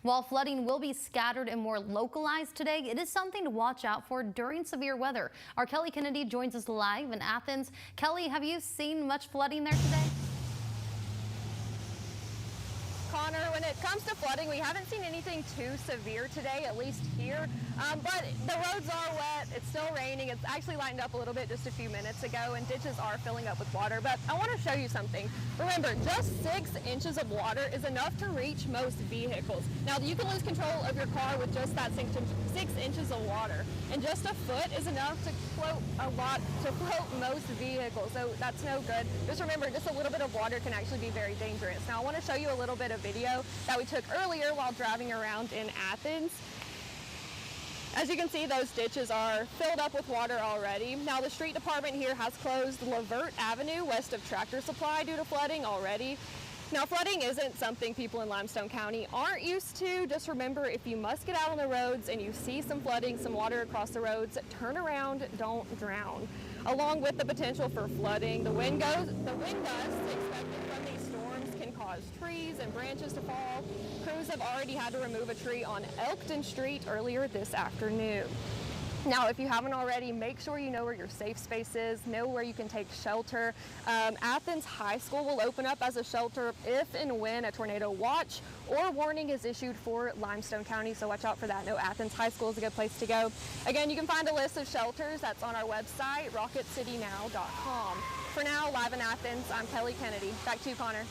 While flooding will be scattered and more localized today, it is something to watch out for during severe weather. Our Kelly Kennedy joins us live in Athens. Kelly, have you seen much flooding there today? Connor, when it comes to flooding, we haven't seen anything too severe today, at least here. But the roads are wet. It's still raining. It's actually lightened up a little bit just a few minutes ago, and ditches are filling up with water. But I want to show you something. Remember, just 6 inches of water is enough to reach most vehicles. Now, you can lose control of your car with just that 6 inches of water, and just a foot is enough to float most vehicles. So that's no good. Just remember, just a little bit of water can actually be very dangerous. Now, I want to show you a little bit of video that we took earlier while driving around in Athens. As you can see, those ditches are filled up with water already. Now, the street department here has closed Lavert Avenue west of Tractor Supply due to flooding already. Now, flooding isn't something people in Limestone County aren't used to. Just remember, if you must get out on the roads and you see some flooding, some water across the roads, turn around, don't drown. Along with the potential for flooding, the wind gusts expected from these storms can cause trees and branches to fall. Crews have already had to remove a tree on Elkton Street earlier this afternoon. Now, if you haven't already, make sure you know where your safe space is, know where you can take shelter. Athens High School will open up as a shelter if and when a tornado watch or warning is issued for Limestone County, so watch out for that. No, Athens High School is a good place to go. Again, you can find a list of shelters that's on our website, rocketcitynow.com. For now, live in Athens, I'm Kelly Kennedy. Back to you, Connor.